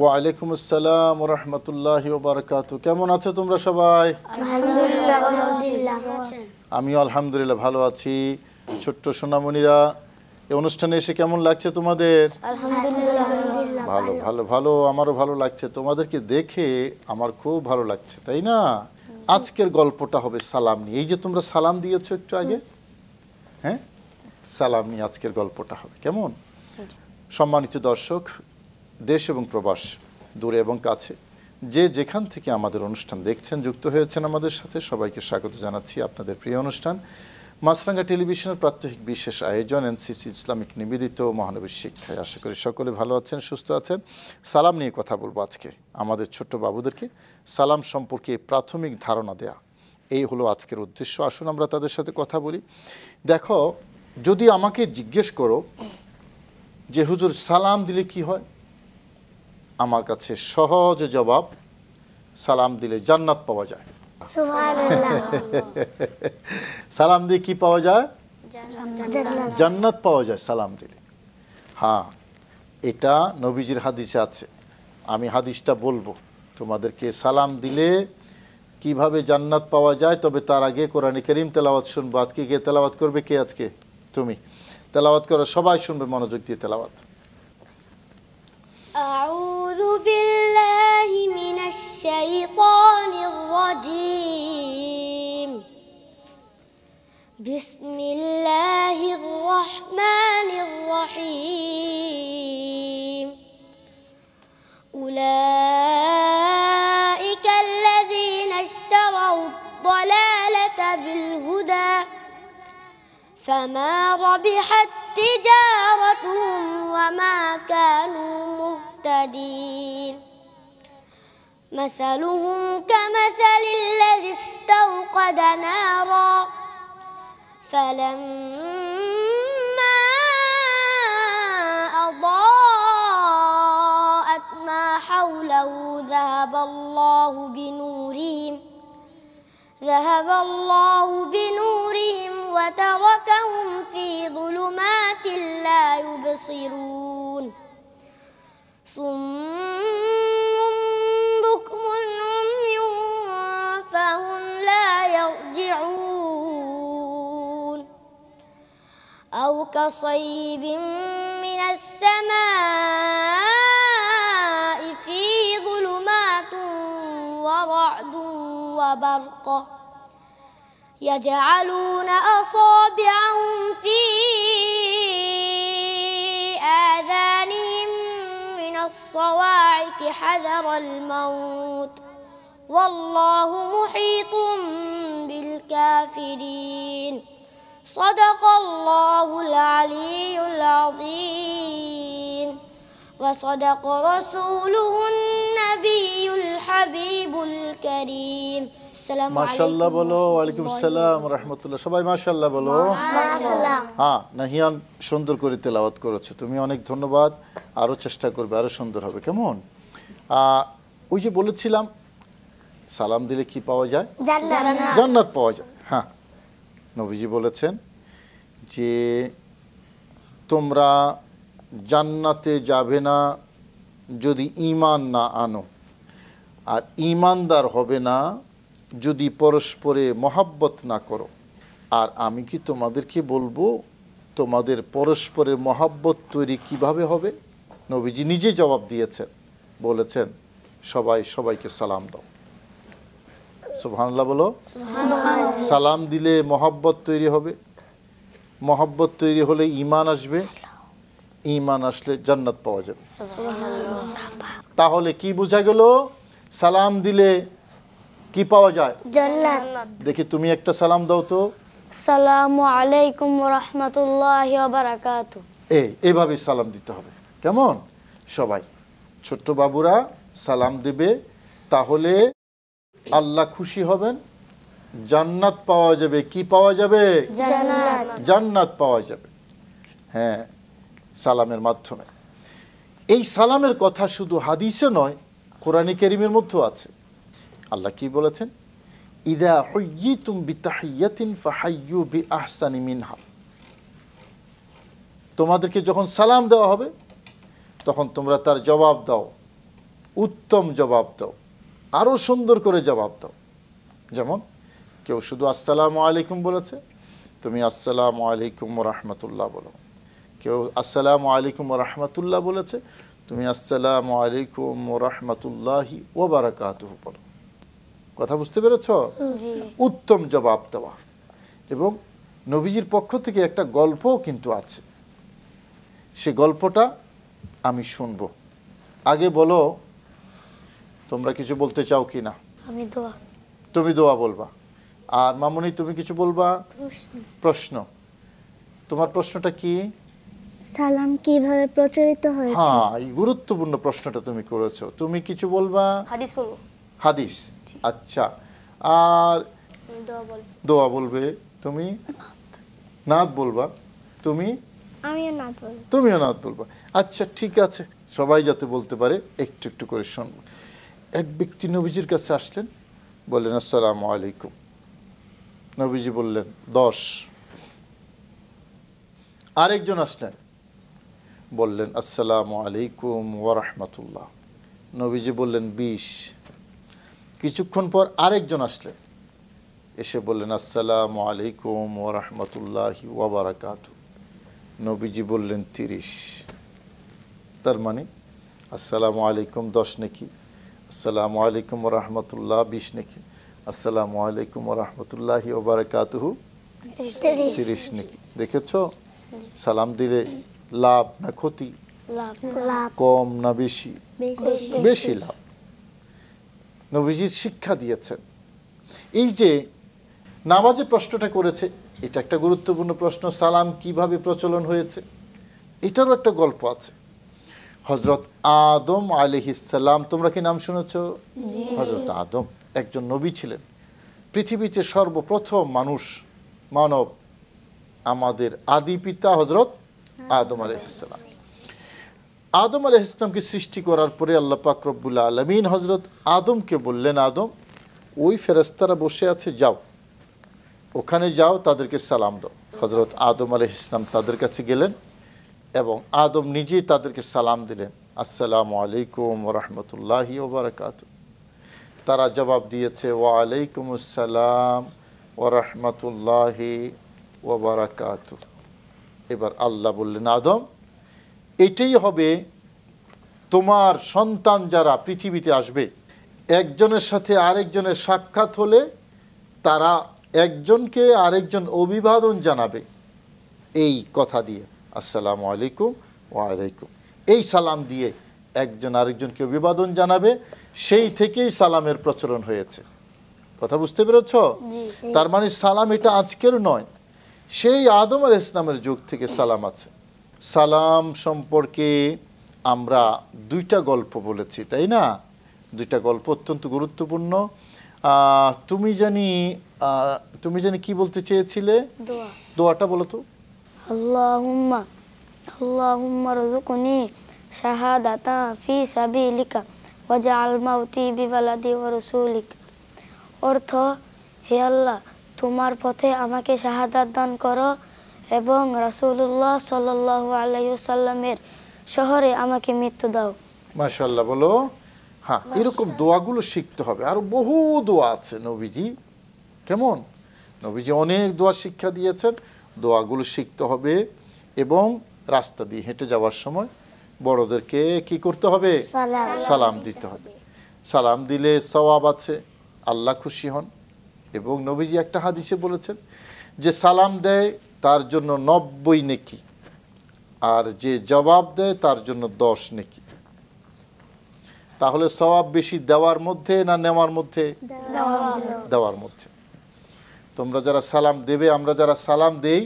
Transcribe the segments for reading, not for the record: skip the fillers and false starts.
ওয়ালাইকুম আসসালাম ওয়া রাহমাতুল্লাহি ওয়া বারাকাতুহু। কেমন আছো তোমরা সবাই? আমিও আলহামদুলিল্লাহ ভালো আছি। ছোট্ট সোনামণিরা, এই অনুষ্ঠানে এসে কেমন লাগছে তোমাদের? ভালো ভালো ভালো, আমারও ভালো লাগছে। তোমাদেরকে দেখে আমার খুব ভালো লাগছে, তাই না? আজকের গল্পটা হবে সালাম নিয়ে। এই যে তোমরা সালাম দিয়েছো একটু আগে, হ্যাঁ, সালাম নিয়ে আজকের গল্পটা হবে। কেমন? সম্মানিত দর্শক, দেশ এবং প্রবাস, দূরে এবং কাছে, যে যেখান থেকে আমাদের অনুষ্ঠান দেখছেন, যুক্ত হয়েছেন আমাদের সাথে, সবাইকে স্বাগত জানাচ্ছি আপনাদের প্রিয় অনুষ্ঠান মাছরাঙ্গা টেলিভিশনের প্রাত্যহিক বিশেষ আয়োজন এনসিসি ইসলামিক নিবেদিত মহানবীর শিক্ষায়। আশা করি সকলে ভালো আছেন, সুস্থ আছেন। সালাম নিয়ে কথা বলবো আজকে। আমাদের ছোট্ট বাবুদেরকে সালাম সম্পর্কে প্রাথমিক ধারণা দেয়া, এই হলো আজকের উদ্দেশ্য। আসুন আমরা তাদের সাথে কথা বলি। দেখো, যদি আমাকে জিজ্ঞেস করো যে হুজুর সালাম দিলে কি হয়, আমার কাছে সহজ জবাব, সালাম দিলে জান্নাত পাওয়া যায়। সালাম দিয়ে কি পাওয়া যায়? জান্নাত পাওয়া যায় সালাম দিলে। হ্যাঁ, এটা নবীজির হাদিসে আছে। আমি হাদিসটা বলবো তোমাদেরকে। সালাম দিলে কিভাবে জান্নাত পাওয়া যায়, তবে তার আগে কোরআনে কারীম তেলাওয়াত শুনবো। আজকে কে তেলাওয়াত করবে? কে আজকে? তুমি তেলাওয়াত করো, সবাই শুনবে মনোযোগ দিয়ে তেলাওয়াত। أعوذ بالله من الشيطان الرجيم. بسم الله الرحمن الرحيم. أولئك الذين اشتروا الضلالة بالهدى فما ربحت تجارتهم وما كانوا مهتدين. مثلهم كمثل الذي استوقد نارا فلما أضاءت ما حوله ذهب الله بنورهم وتركهم في ظلمات لا يبصرون. صم بكم عمي فهم لا يرجعون. أو كصيب من السماء في ظلمات ورعد وبرق يجعلون أصابعهم في آذانهم من الصواعق حذر الموت والله محيط بالكافرين. صدق الله العلي العظيم وصدق رسوله النبي الحبيب الكريم. মাশাআল্লাহ বলো। ওয়ালাইকুম আসসালাম ওয়া রাহমাতুল্লাহ। সবাই মাশাআল্লাহ বলো। হ্যাঁ, নাহিয়ান সুন্দর করে তেলাওয়াত করেছো তুমি, অনেক ধন্যবাদ। আরও চেষ্টা করবে, আরও সুন্দর হবে। কেমন? ওই যে বলেছিলাম সালাম দিলে কি পাওয়া যায়? জান্নাত পাওয়া যায়। হ্যাঁ, নবীজি বলেছেন যে তোমরা জান্নাতে যাবে না যদি ঈমান না আনো, আর ঈমানদার হবে না যদি পরস্পরে মহাব্বত না করো। আর আমি কি তোমাদেরকে বলবো তোমাদের পরস্পরের মহাব্বত তৈরি কিভাবে হবে? নবীজি নিজে জবাব দিয়েছেন, বলেছেন সবাই সবাইকে সালাম দাও। সুবহানাল্লাহ বলো। সালাম দিলে মহাব্বত তৈরি হবে, মহাব্বত তৈরি হলে ঈমান আসবে, ঈমান আসলে জান্নাত পাওয়া যাবে। তাহলে কি বোঝা গেল? সালাম দিলে কি পাওয়া যায়? জান্নাত। দেখি তুমি একটা সালাম দাও তো। আসসালামু আলাইকুম ওয়া রাহমাতুল্লাহি ওয়া বারাকাতুহু। এইভাবে সালাম দিতে হবে। কেমন? সবাই ছোট্ট বাবুরা সালাম দেবে, তাহলে আল্লাহ খুশি হবেন, জান্নাত পাওয়া যাবে। কি পাওয়া যাবে? জান্নাত। জান্নাত পাওয়া যাবে, হ্যাঁ, সালামের মাধ্যমে। এই সালামের কথা শুধু হাদিসে নয়, কোরআনে কারীমের মধ্যেও আছে। আল্লাহ কি বলেছেন? ইদা হুয়্যিতুম বিতাহিয়্যাতিন ফাহাইয়্যু বিআহসানি মিনহা, তোমাদেরকে যখন সালাম দেওয়া হবে তখন তোমরা তার জবাব দাও, উত্তম জবাব দাও, আরও সুন্দর করে জবাব দাও। যেমন কেউ শুধু আসসালামু আলাইকুম বলেছে, তুমি আসসালামু আলাইকুম ওয়া রাহমাতুল্লাহ বলো। কেউ আসসালামু আলাইকুম ওয়া রাহমাতুল্লাহ বলেছে, তুমি আসসালামু আলাইকুম ওয়া রাহমাতুল্লাহি ওয়া বারাকাতুহু বলো। কথা বুঝতে পেরেছ? উত্তম জবাব দেওয়া। এবং নবীজির পক্ষ থেকে একটা গল্পও কিন্তু আছে, সে গল্পটা আমি শুনবো। আগে বলো তোমরা কিছু বলতে চাও কি না? আমি দোয়া। তুমি দোয়া বলবা। আর মামুনি তুমি কিছু বলবা? প্রশ্ন। তোমার প্রশ্নটা কি? সালাম কিভাবে প্রচলিত হয়েছে? হ্যাঁ, এই গুরুত্বপূর্ণ প্রশ্নটা তুমি করেছো। তুমি কিছু বলবা? হাদিস বলবো। হাদিস, আচ্ছা। আর দোয়া বলবো। দোয়া বলবে। তুমি নাত বলবা। তুমি? আমিও না বলবো। তুমিও নাত বলবা। আচ্ছা ঠিক আছে, সবাই যাতে বলতে পারে একটু একটু করে শুনবো। এক ব্যক্তি নবীজির কাছে আসলেন, বললেন আসসালামু আলাইকুম। নবীজি বললেন 10। আরেকজন আসলেন, বললেন আসসালামু আলাইকুম ওয়া রাহমাতুল্লাহ। নবীজি বললেন 20। কিছুক্ষণ পর আরেকজন আসলেন, এসে বললেন আসসালামু আলাইকুম ওয়া রাহমাতুল্লাহি ওয়া বারাকাতুহু। নবীজি বললেন 30। তার মানে আসসালামু আলাইকুম 10 নেকি, আসসালামু আলাইকুম ওয়া রাহমাতুল্লাহ 20 নেকি, আসসালামু আলাইকুম ওয়া রাহমাতুল্লাহি ওয়া বারাকাতুহু 30 নেকি। দেখেছো সালাম দিলে লাভ না ক্ষতি? লাভ। কম না বেশি? বেশি। বেশি লাভ। নবীজির শিক্ষা দিয়েছেন। এই যে নামাজে প্রশ্নটা করেছে, এটা একটা গুরুত্বপূর্ণ প্রশ্ন। সালাম কিভাবে প্রচলন হয়েছে এটারও একটা গল্প আছে। হযরত আদম আলাইহিস সালাম, তোমরা কি নাম শুনেছ? হযরত আদম একজন নবী ছিলেন, পৃথিবীতে সর্বপ্রথম মানুষ, মানব, আমাদের আদি পিতা হযরত আদম আলাইহিস সালাম। আদম আলাইহিস সালামকে সৃষ্টি করার পরে আল্লাহ পাক রব্বুল আলামিন হযরত আদমকে বললেন, আদম ওই ফেরেশতারা বসে আছে, যাও ওখানে যাও, তাদেরকে সালাম দাও। হযরত আদম আলাইহিস সালাম তাদের কাছে গেলেন এবং আদম নিজেই তাদেরকে সালাম দিলেন, আসসালামু আলাইকুম ওয়া রাহমাতুল্লাহি ওয়া বারাকাতুহু। তারা জবাব দিয়েছে ওয়া আলাইকুমুস সালাম ওয়া রাহমাতুল্লাহি ওয়া বারাকাতুহু। এবার আল্লাহ বললেন, আদম এটাই হবে তোমার সন্তান যারা পৃথিবীতে আসবে, একজনের সাথে আরেকজনের সাক্ষাৎ হলে তারা একজনকে আরেকজন অভিবাদন জানাবে এই কথা দিয়ে, আসসালামু আলাইকুম ওয়া আলাইকুম। এই সালাম দিয়ে একজন আরেকজনকে অভিবাদন জানাবে। সেই থেকেই সালামের প্রচলন হয়েছে। কথা বুঝতে পেরেছ? তার মানে সালাম এটা আজকের নয়, সেই আদম আলাইহিস সালামের যুগ থেকে সালাম আছে। সালাম সম্পর্কে আমরা 2টা গল্প বলেছি, তাই না? 2টা গল্প অত্যন্ত গুরুত্বপূর্ণ। তুমি জানি কি বলতে চেয়েছিলে? দোয়া। দোয়াটা বলো তো। আল্লাহুম্মা রযুকনি শাহাদাতা ফি সাবিলিকা ওয়াজআল মাউতি বিবালাদি ওয়া রাসূলিক। অর্থ, হে আল্লাহ, তোমার পথে আমাকে শাহাদাত দান করো এবং রাসূলুল্লাহ সাল্লাল্লাহু আলাইহি ওয়াসাল্লামের শহরে আমাকে মৃত্যু দাও। মাশাআল্লাহ বলো। হ্যাঁ, এরকম দোয়াগুলো শিখতে হবে। আর বহু দোয়া আছে নবীজি, কেমন নবীজি অনেক দোয়া শিক্ষা দিয়েছেন। দোয়াগুলো শিখতে হবে এবং রাস্তা দিয়ে হেঁটে যাওয়ার সময় বড়দেরকে কি করতে হবে? সালাম দিতে হবে। সালাম দিলে সওয়াব আছে, আল্লাহ খুশি হন। এবং নবীজি একটা হাদিসে বলেছেন যে সালাম দেয় তার জন্য 90 নেকি, আর যে জবাব দেয় তার জন্য 10 নেকি। তাহলে সওয়াব বেশি দেওয়ার মধ্যে না নেওয়ার মধ্যে? দেওয়ার মধ্যে। তোমরা যারা সালাম দেবে, আমরা যারা সালাম দেই,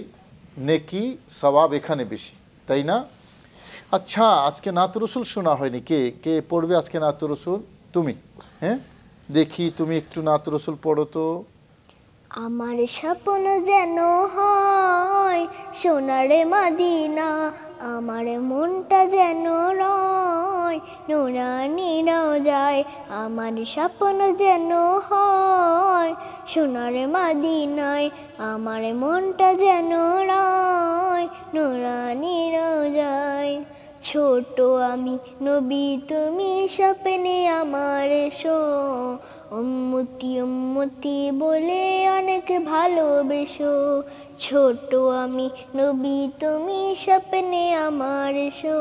নেকি সওয়াব এখানে বেশি, তাই না? আচ্ছা, আজকে নাত রসুল শোনা হয়নি। কে কে পড়বে আজকে নাত রসুল? তুমি। হ্যাঁ, দেখি তুমি একটু নাত রসুল পড়ো তো। আমার স্বপ্ন যেন হয় সোনার মদিনা, আমার মনটা যেন রয় নুরানি রোজায়। আমার স্বপ্ন যেন হয় সোনার মদিনায়, আমার মনটা যেন রয় নুরানি রোজায়। ছোট আমি নবী তুমি স্বপ্নে আমার এসো, উম্মতি উম্মতি বলে অনেক ভালোবেসো। ছোট আমি নবী তুমি স্বপ্নে আমার এসো,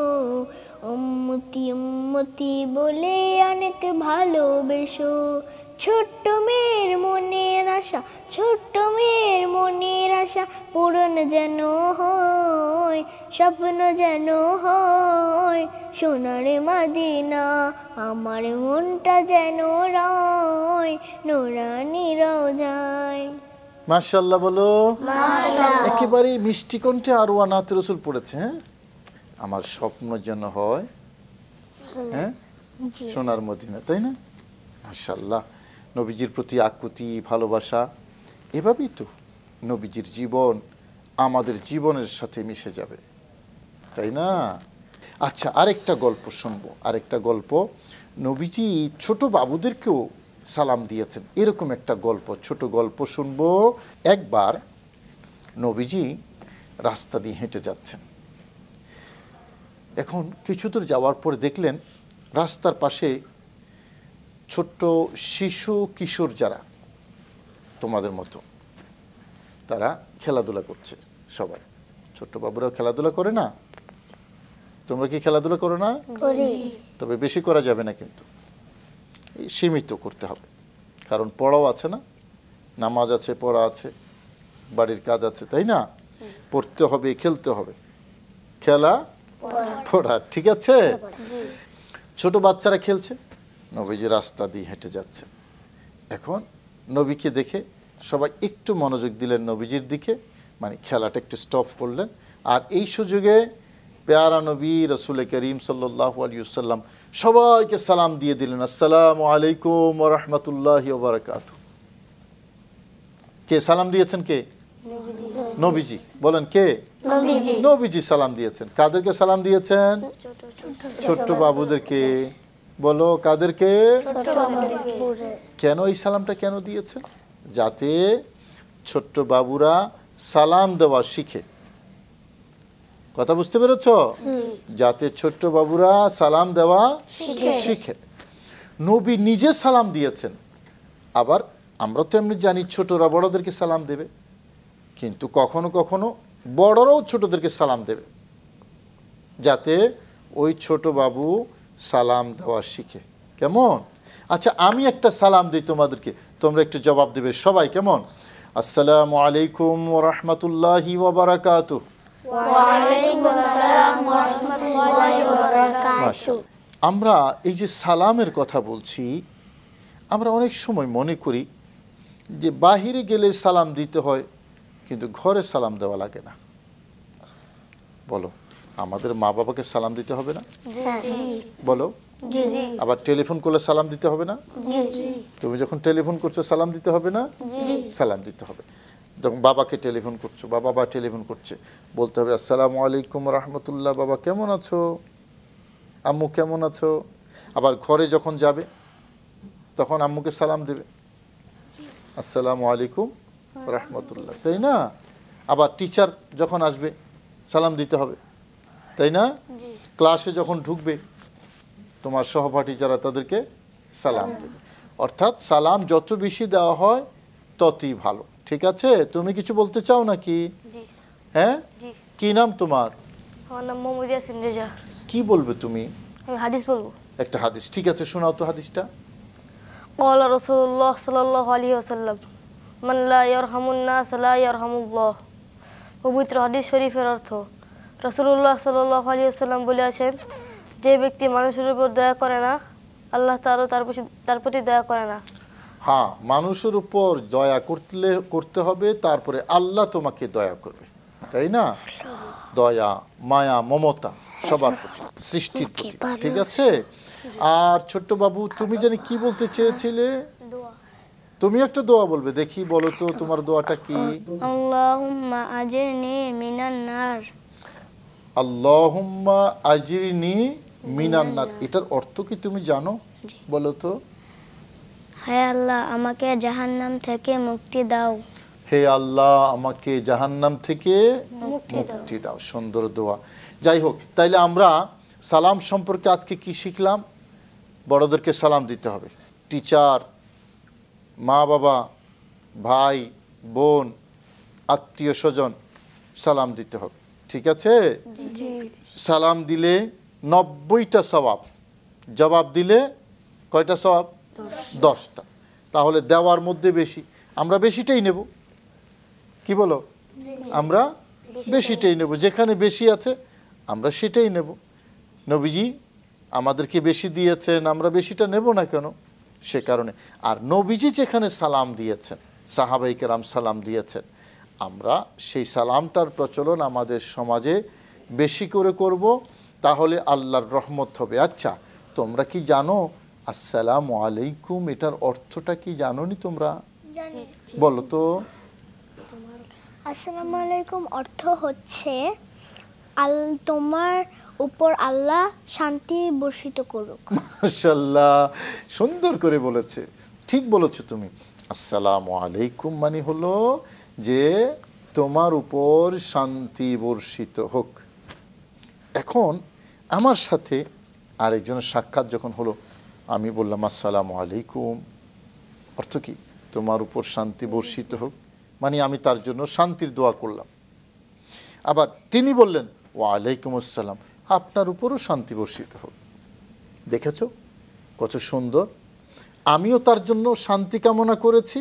উম্মতি উম্মতি বলে অনেক ভালোবেসো। ছোট্ট মেয়ের মনের আশা, ছোট্ট মেয়ের মনের আশা পূরণ যেন হয়, স্বপ্ন যেন হয় সোনার মদিনা, আমার মনটা যেন রয় নুরানি রোজায়। মাশাআল্লাহ বলো। একেবারে মিষ্টি কণ্ঠে আরওয়া নাত রসুল পড়েছে। হ্যাঁ, আমার স্বপ্ন যেন হয় হ্যাঁ সোনার মদিনা, তাই না? মাশাআল্লাহ, নবীজির প্রতি আকুতি ভালোবাসা, এভাবেই তো নবীজির জীবন আমাদের জীবনের সাথে মিশে যাবে, তাই না? আচ্ছা, আরেকটা গল্প শুনবো, আরেকটা গল্প। নবীজি ছোট বাবুদেরকেও সালাম দিয়েছেন, এরকম একটা গল্প, ছোট গল্প শুনবো। একবার নবীজি রাস্তা দিয়ে হেঁটে যাচ্ছেন। এখন কিছু দূর যাওয়ার পরে দেখলেন রাস্তার পাশে ছোট্ট শিশু কিশোর যারা তোমাদের মতো, তারা খেলাধুলা করছে। সবাই ছোট্ট বাবুরাও খেলাধুলা করে না? তোমরা কি খেলাধুলা করো না? তবে বেশি করা যাবে না, কিন্তু সীমিত করতে হবে, কারণ পড়াও আছে না, নামাজ আছে, পড়া আছে, বাড়ির কাজ আছে, তাই না? পড়তে হবে, খেলতে হবে, খেলা পড়া, ঠিক আছে? ছোট বাচ্চারা খেলছে, নবীজি রাস্তা দিয়ে হেঁটে যাচ্ছে। এখন নবীকে দেখে সবাই একটু মনোযোগ দিলেন নবীজির দিকে, মানে খেলাটা একটু স্টপ করলেন। আর এই সুযোগে পেয়ারা নবী রসুল করিম সাল্লাল্লাহু আলাইহি ওয়াসাল্লাম সবাইকে সালাম দিয়ে দিলেন, আসসালামু আলাইকুম ওয়া রাহমাতুল্লাহি ওয়া বারাকাতুহু। কে সালাম দিয়েছেন? কে? নবীজি। বলেন কে? নবীজি সালাম দিয়েছেন। কাদেরকে সালাম দিয়েছেন? ছোট্ট বাবুদেরকে। বলো, কাদেরকে? কেন এই সালামটা কেন দিয়েছেন? যাতে ছোট্ট বাবুরা সালাম দেওয়া শিখে। কথা বুঝতে পেরেছ? যাতে ছোট্ট বাবুরা সালাম দেওয়া শিখে। নবী নিজে সালাম দিয়েছেন। আবার আমরা তো এমনি জানি ছোটরা বড়দেরকে সালাম দেবে, কিন্তু কখনো কখনো বড়রাও ছোটদেরকে সালাম দেবে, যাতে ওই ছোট বাবু সালাম দেওয়া শিখে। কেমন? আচ্ছা, আমি একটা সালাম দিই তোমাদেরকে, তোমরা একটু জবাব দেবে সবাই। কেমন? আসসালামু আলাইকুম ওয়া রাহমাতুল্লাহি ওয়া বারাকাতুহু। আমরা এই যে সালামের কথা বলছি, আমরা অনেক সময় মনে করি যে বাহিরে গেলে সালাম দিতে হয়, কিন্তু ঘরে সালাম দেওয়া লাগে না। বলো, আমাদের মা বাবাকে সালাম দিতে হবে না? বলো। আবার টেলিফোন করলে সালাম দিতে হবে না? তুমি যখন টেলিফোন করছো সালাম দিতে হবে না? সালাম দিতে হবে। যখন বাবাকে টেলিফোন করছো বা বাবা টেলিফোন করছে, বলতে হবে আসসালামু আলাইকুম রাহমাতুল্লাহ, বাবা কেমন আছো, আম্মু কেমন আছো। আবার ঘরে যখন যাবে তখন আম্মুকে সালাম দেবে, আসসালামু আলাইকুম রাহমাতুল্লাহ, তাই না? আবার টিচার যখন আসবে সালাম দিতে হবে, তাই না? ক্লাসে যখন ঢুকবে তোমার সহপাঠী যারা, তাদেরকে সালাম দেবে। অর্থাৎ সালাম যত বেশি দেওয়া হয় ততই ভালো। ঠিক আছে? তুমি কিছু বলতে চাও নাকি? হ্যাঁ, কি নাম তোমার? আমার নাম মোহাম্মদ ইয়াসিন রেজা। কি বলবে তুমি? আমি হাদিস বলবো। একটা হাদিস। ঠিক আছে, শোনাও তো হাদিসটা। قال رسول الله صلى الله عليه وسلم من لا يرحم الناس لا يرحمullah। পবিত্র হাদিস শরীফের অর্থ, রাসূলুল্লাহ সাল্লাল্লাহু আলাইহি ওয়াসাল্লাম বলেছেন, যে ব্যক্তি মানুষের উপর দয়া করে না, আল্লাহ তাআলা তার প্রতি দয়া করে না। হ্যাঁ, মানুষের উপর দয়া করতে হবে, তারপরে আল্লাহ তোমাকে দয়া করবে, তাই না? দয়া, মায়া, মমতা সবার প্রতি, সৃষ্টির প্রতি। ঠিক আছে? আর ছোট্ট বাবু, তুমি জানি কি বলতে চেয়েছিলে? তুমি একটা দোয়া বলবে, দেখি বলো তো তোমার দোয়াটা কি? আল্লাহুম্মা আজিরনি মিনান নার। আল্লাহুম্মা আজিরনি মিনান নার, এটার অর্থ কি তুমি জানো? বলো তো। হে আল্লাহ, আমাকে জাহান্নাম থেকে মুক্তি দাও। হে আল্লাহ, আমাকে জাহান্নাম থেকে মুক্তি দাও। সুন্দর দোয়া। যাই হোক, তাইলে আমরা সালাম সম্পর্কে আজকে কি শিখলাম? বড়দেরকে সালাম দিতে হবে, টিচার, মা বাবা, ভাই বোন, আত্মীয় স্বজন, সালাম দিতে হবে। ঠিক আছে? সালাম দিলে 90টা সওয়াব, জবাব দিলে কয়টা সওয়াব? 10টা। তাহলে দেওয়ার মধ্যে বেশি, আমরা বেশিটাই নেব। কি বলো? আমরা বেশিটাই নেব, যেখানে বেশি আছে আমরা সেটাই নেব। নবীজি আমাদেরকে বেশি দিয়েছেন, আমরা বেশিটা নেব না কেন? সে কারণে। আর নবীজি যেখানে সালাম দিয়েছেন, সাহাবাই কেরাম সালাম দিয়েছেন, আমরা সেই সালামটার প্রচলন আমাদের সমাজে বেশি করে করব, তাহলে আল্লাহর রহমত হবে। আচ্ছা, তোমরা কি জানো আসসালামু আলাইকুম এটার অর্থটা কি জানো নি তোমরা? বলো তো। আসসালামু আলাইকুম অর্থ হচ্ছে তোমার উপর আল্লাহ শান্তি বর্ষিত করুক। মাশাআল্লাহ, সুন্দর করে বলেছে, ঠিক বলেছো তুমি। আসসালামু আলাইকুম মানে হলো যে তোমার উপর শান্তি বর্ষিত হোক। এখন আমার সাথে আরেকজনের সাক্ষাৎ যখন হলো, আমি বললাম আসসালামু আলাইকুম, অর্থ কি? তোমার উপর শান্তি বর্ষিত হোক, মানে আমি তার জন্য শান্তির দোয়া করলাম। আবার তিনি বললেন ওয়ালাইকুম আসসালাম, আপনার উপরও শান্তি বর্ষিত হোক। দেখেছো কত সুন্দর? আমিও তার জন্য শান্তি কামনা করেছি,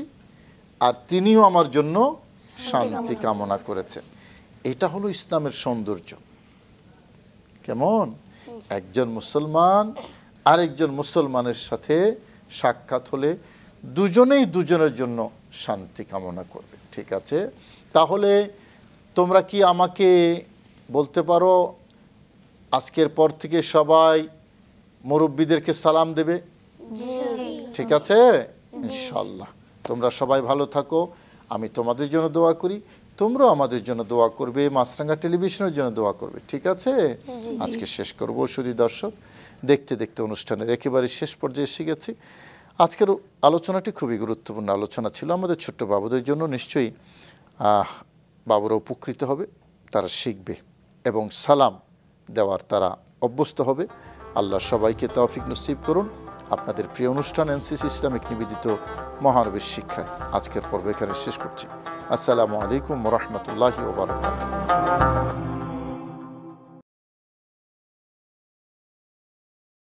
আর তিনিও আমার জন্য শান্তি কামনা করেছেন। এটা হলো ইসলামের সৌন্দর্য। কেমন? একজন মুসলমান আরেকজন মুসলমানের সাথে সাক্ষাৎ হলে দুজনেই দুজনের জন্য শান্তি কামনা করবে। ঠিক আছে? তাহলে তোমরা কি আমাকে বলতে পারো আজকের পর থেকে সবাই মুরব্বিদেরকে সালাম দেবে? ঠিক আছে? ইনশাআল্লাহ। তোমরা সবাই ভালো থাকো, আমি তোমাদের জন্য দোয়া করি, তোমরাও আমাদের জন্য দোয়া করবে, মাছরাঙ্গা টেলিভিশনের জন্য দোয়া করবে। ঠিক আছে? আজকে শেষ করব। শুধু দর্শক, দেখতে দেখতে অনুষ্ঠানের একেবারে শেষ পর্যায়ে এসে গেছি। আজকের আলোচনাটি খুবই গুরুত্বপূর্ণ আলোচনা ছিল আমাদের ছোট্ট বাবুদের জন্য। নিশ্চয়ই বাবুরা উপকৃত হবে, তারা শিখবে এবং সালাম দেওয়ার তারা অভ্যস্ত হবে। আল্লাহ সবাইকে তৌফিক নসিব করুন। আপনাদের প্রিয় অনুষ্ঠান এনসিসি ইসলামিক নিবেদিত মহানবীর শিক্ষায় আজকের পর্ব এখানে শেষ করছি। আসসালামু আলাইকুম ওয়া রাহমাতুল্লাহি ওয়া বারাকাতুহু।